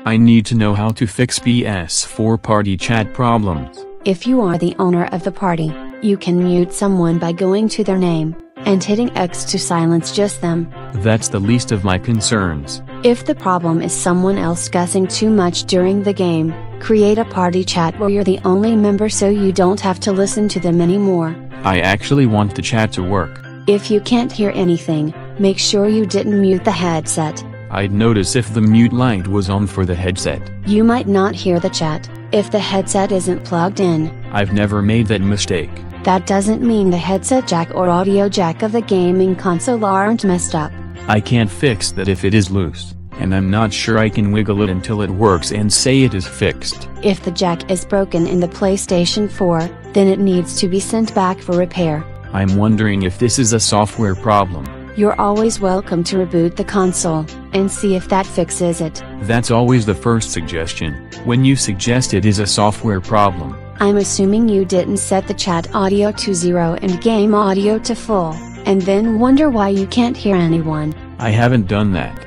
I need to know how to fix PS4 Party Chat problems. If you are the owner of the party, you can mute someone by going to their name and hitting X to silence just them. That's the least of my concerns. If the problem is someone else cussing too much during the game, create a party chat where you're the only member so you don't have to listen to them anymore. I actually want the chat to work. If you can't hear anything, make sure you didn't mute the headset. I'd notice if the mute light was on for the headset. You might not hear the chat if the headset isn't plugged in. I've never made that mistake. That doesn't mean the headset jack or audio jack of the gaming console aren't messed up. I can't fix that if it is loose, and I'm not sure I can wiggle it until it works and say it is fixed. If the jack is broken in the PlayStation 4, then it needs to be sent back for repair. I'm wondering if this is a software problem. You're always welcome to reboot the console and see if that fixes it. That's always the first suggestion, when you suggest it is a software problem. I'm assuming you didn't set the chat audio to 0 and game audio to full, and then wonder why you can't hear anyone. I haven't done that.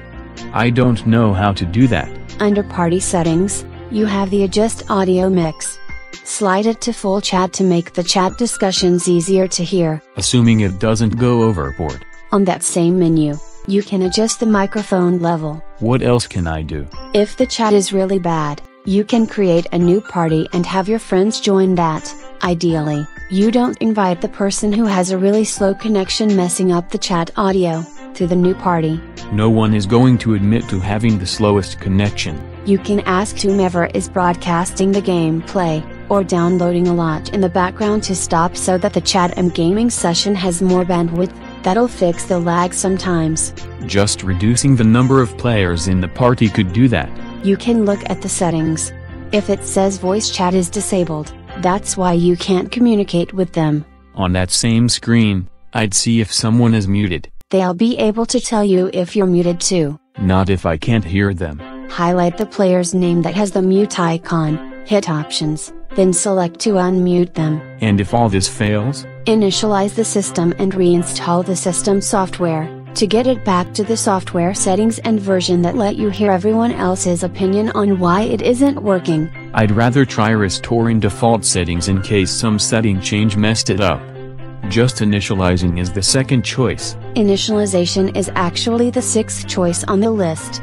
I don't know how to do that. Under Party Settings, you have the Adjust Audio Mix. Slide it to full chat to make the chat discussions easier to hear. Assuming it doesn't go overboard. On that same menu, you can adjust the microphone level. What else can I do? If the chat is really bad, you can create a new party and have your friends join that. Ideally, you don't invite the person who has a really slow connection messing up the chat audio to the new party. No one is going to admit to having the slowest connection. You can ask whomever is broadcasting the gameplay or downloading a lot in the background to stop so that the chat and gaming session has more bandwidth. That'll fix the lag sometimes. Just reducing the number of players in the party could do that. You can look at the settings. If it says voice chat is disabled, that's why you can't communicate with them. On that same screen, I'd see if someone is muted. They'll be able to tell you if you're muted too. Not if I can't hear them. Highlight the player's name that has the mute icon, hit Options, then select to unmute them. And if all this fails? Initialize the system and reinstall the system software, to get it back to the software settings and version that let you hear everyone else's opinion on why it isn't working. I'd rather try restoring default settings in case some setting change messed it up. Just initializing is the second choice. Initialization is actually the sixth choice on the list.